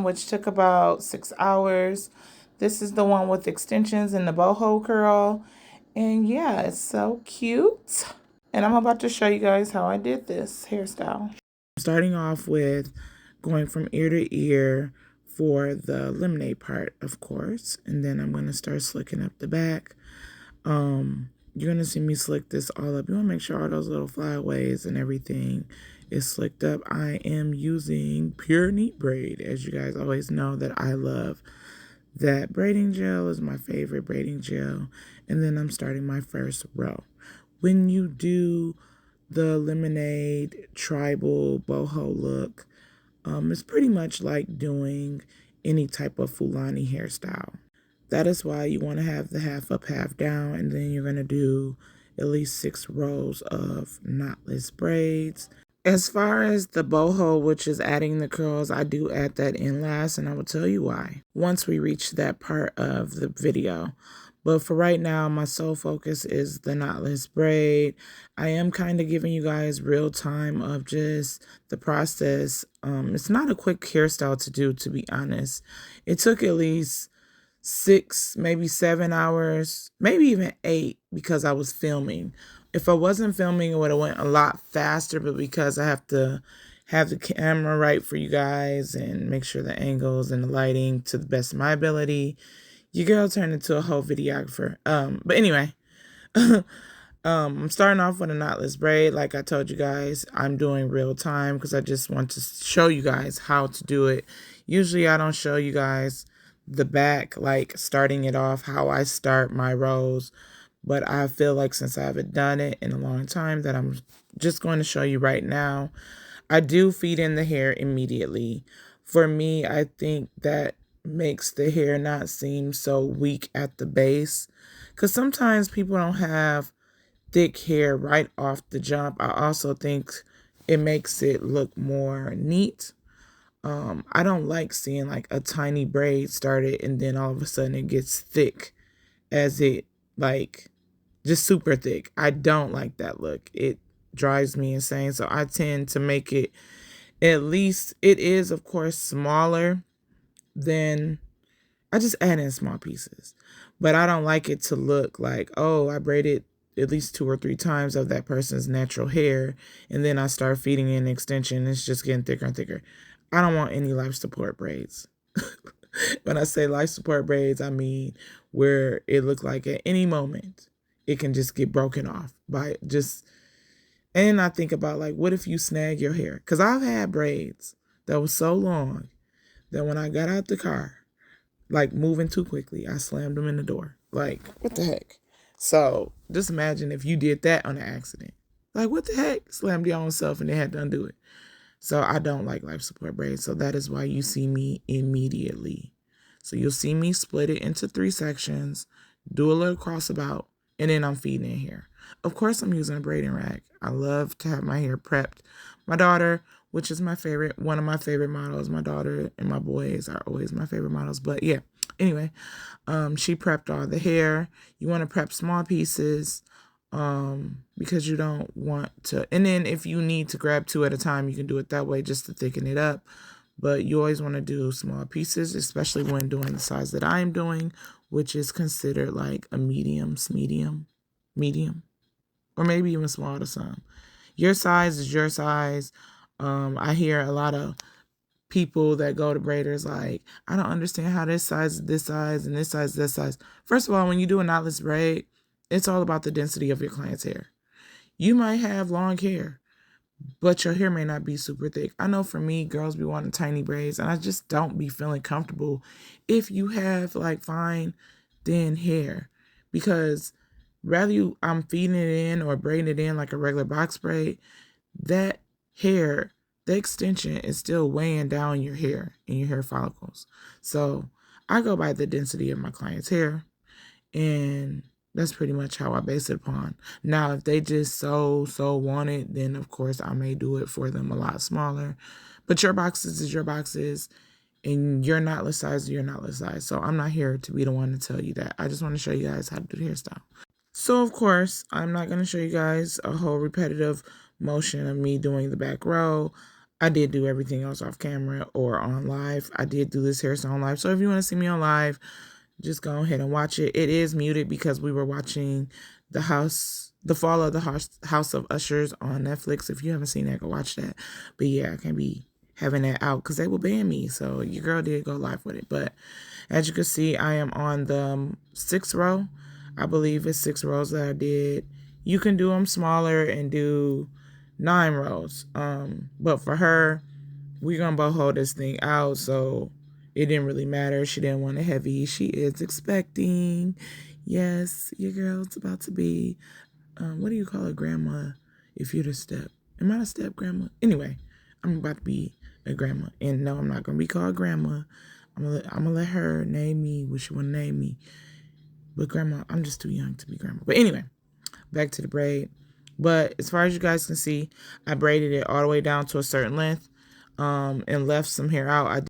which took about 6 hours. This is the one with extensions and the boho curl. And yeah, it's so cute. And I'm about to show you guys how I did this hairstyle. Starting off with going from ear to ear for the lemonade part, of course. And then I'm going to start slicking up the back. You're going to see me slick this all up. You want to make sure all those little flyaways and everything is slicked up. I am using pure neat braid. As you guys always know that I love that braiding gel is my favorite braiding gel. And then I'm starting my first row. When you do the lemonade tribal boho look, it's pretty much like doing any type of Fulani hairstyle. That is why you want to have the half up, half down, and then you're going to do at least 6 rows of knotless braids. As far as the boho, which is adding the curls, I do add that in last, and I will tell you why once we reach that part of the video. But for right now, my sole focus is the knotless braid. I am kind of giving you guys real time of just the process. It's not a quick hairstyle to do, to be honest. It took at least 6, maybe 7 hours, maybe even 8 because I was filming. If I wasn't filming, it would have went a lot faster, but because I have to have the camera right for you guys and make sure the angles and the lighting to the best of my ability, your girl turned into a whole videographer. But anyway, I'm starting off with a knotless braid. Like I told you guys, I'm doing real time because I just want to show you guys how to do it. Usually I don't show you guys the back, like starting it off, how I start my rows. But I feel like since I haven't done it in a long time that I'm just going to show you right now. I do feed in the hair immediately. For me, I think that makes the hair not seem so weak at the base. Because sometimes people don't have thick hair right off the jump. I also think it makes it look more neat. I don't like seeing like a tiny braid started and then all of a sudden it gets thick as it like just super thick. I don't like that look. It drives me insane. So I tend to make it, at least it is of course smaller than, I just add in small pieces. But I don't like it to look like, oh, I braided at least 2 or 3 times of that person's natural hair and then I start feeding in an extension. It's just getting thicker and thicker. I don't want any life support braids. When I say life support braids, I mean where it looked like at any moment it can just get broken off by just, and I think about like, what if you snag your hair? Because I've had braids that was so long that when I got out the car, like moving too quickly, I slammed them in the door. Like, what the heck? So just imagine if you did that on an accident. Like, what the heck? Slammed your own self and they had to undo it. So I don't like life support braids. So that is why you see me immediately. So you'll see me split it into 3 sections, do a little crossabout, and then I'm feeding in hair. Of course, I'm using a braiding rack. I love to have my hair prepped. My daughter, which is my favorite, one of my favorite models, my daughter and my boys are always my favorite models. But yeah, anyway, she prepped all the hair. You want to prep small pieces. Because you don't want to, and then if you need to grab 2 at a time, you can do it that way just to thicken it up. But you always want to do small pieces, especially when doing the size that I'm doing, which is considered like a medium, or maybe even small to some. Your size is your size. I hear a lot of people that go to braiders like, I don't understand how this size is this size and this size is this size. First of all, when you do a knotless braid, it's all about the density of your client's hair. You might have long hair, but your hair may not be super thick. I know for me, girls be wanting tiny braids, and I just don't be feeling comfortable if you have like fine, thin hair. Because rather I'm feeding it in or braiding it in like a regular box braid, that hair, the extension is still weighing down your hair and your hair follicles. So I go by the density of my client's hair, and that's pretty much how I base it upon. Now, if they just so want it, then of course I may do it for them a lot smaller. But your boxes is your boxes, and your knotless size is your knotless size. So I'm not here to be the one to tell you that. I just want to show you guys how to do the hairstyle. So of course, I'm not going to show you guys a whole repetitive motion of me doing the back row. I did do everything else off camera or on live. I did do this hairstyle on live. So if you want to see me on live, just go ahead and watch it. It is muted because we were watching the fall of the House of Ushers on Netflix. If you haven't seen that, go watch that. But yeah, I can't be having that out because they will ban me. So your girl did go live with it. But as you can see, I am on the 6th row. I believe it's 6 rows that I did. You can do them smaller and do 9 rows. But for her, we're gonna boho this thing out, so it didn't really matter. She didn't want it heavy. She is expecting. Yes, your girl's about to be what do you call a grandma if you're the step? Am I the step grandma? Anyway, I'm about to be a grandma. And no, I'm not gonna be called grandma. I'm gonna let her name me what she wanna name me. But grandma, I'm just too young to be grandma. But anyway, back to the braid. But as far as you guys can see, I braided it all the way down to a certain length. And left some hair out.